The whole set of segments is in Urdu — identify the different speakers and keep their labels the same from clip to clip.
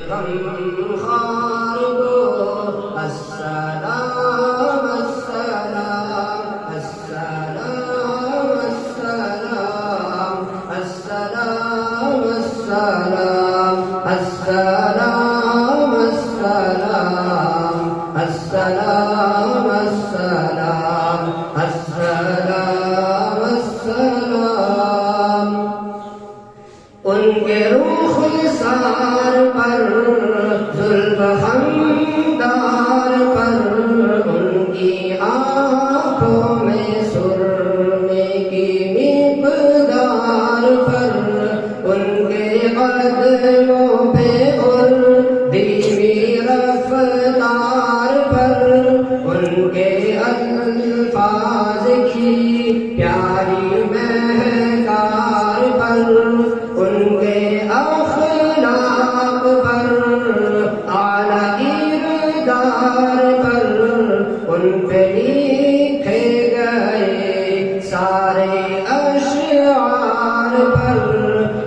Speaker 1: غمخوار کو السلام السلام السلام السلام السلام السلام السلام السلام السلام السلام السلام السلام ان کے رخسار پر زلف خمدار پر ان کی آنکھوں میں سرمے کی مقدار پر ان کے قدموں پہ اور دھیمی رفتار پر ان کے الفاظ کی پیاری مہکار پر ان کے اخلاق پر اعلیٰ کردار پر ان پہ لکھے گئے سارے اشعار پر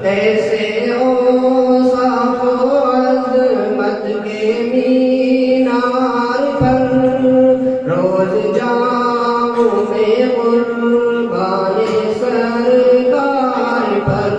Speaker 1: ایسے اوصاف و عظمت کے مینار پر روز جاؤں میں قربان سرکار پر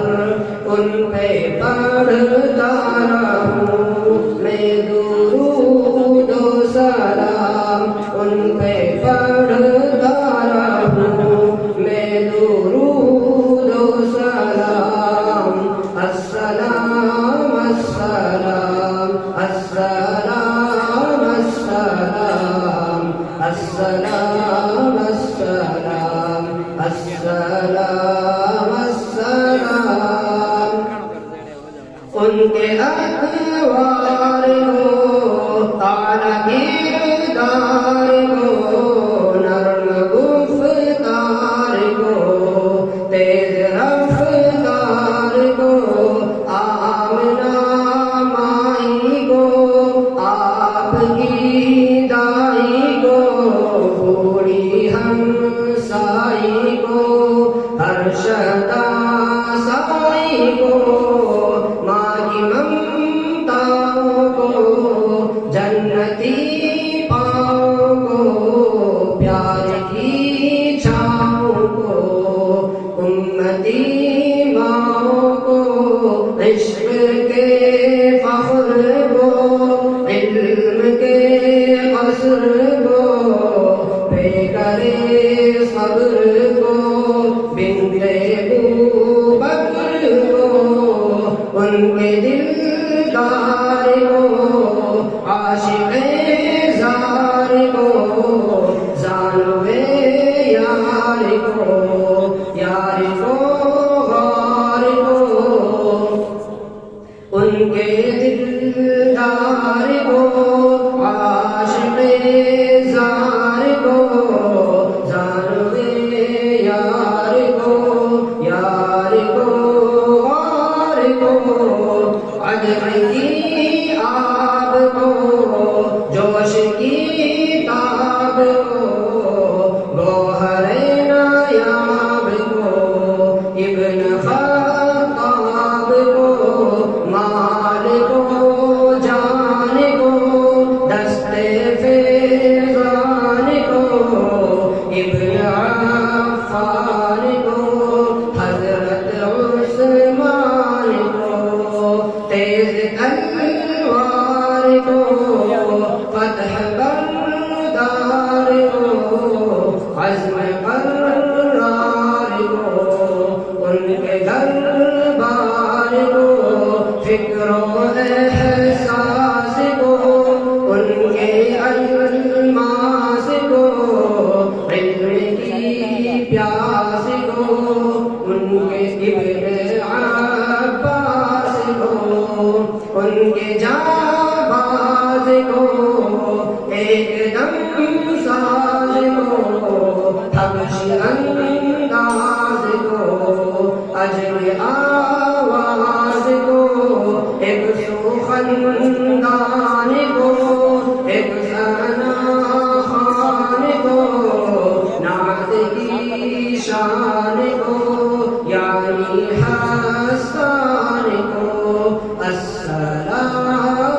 Speaker 1: ان پہ پڑھتا رہوں میں درود و سلام ان پہ پڑھتا رہوں میں درود و سلام السلام السلام السلام السلام السلام السلام السلام السلام ان کے انوار کو اعلیٰ کردار کو نرم گفتار کو تیز رفتار کو آمنہ مائی کو آپ کی دائی کو بوڑھی ہمسائی کو ارشدہ سائی کو ماں کی ممتاؤں کو جنتی پاؤں کو پیار کی چھاؤں کو امتی ماؤں کو عشق کے فخر کو علم کے قصر کو پہ کرے صبر کو بنت ابوبکر کو ان کے دلدار کو عاشق زار کو زانوے یار کو یار کو غار کو ان کے دلدار کو عاشق زار کو زانوے یار کو غار کو عجب کی آب کو جوش کی تاب کو گوہر نایاب کو ابن خطاب کو مال کو جان کو دست فیضان کو ابن عفان کو حضرت عثمان کو تیز تلوار کو فتح بردار کو عزم قرار کو ان کے دربار کو فکر و احساس کو ان کے الماس کو علم کی پیاس کو ان کے ابن عباس کو ان کے جانباز کو ایک دم ساز کو حبش انداز کو اجر آواز کو ایک سخندان کو ایک ثنا خوان کو نعت کی شان کو یعنی حسان کو السلام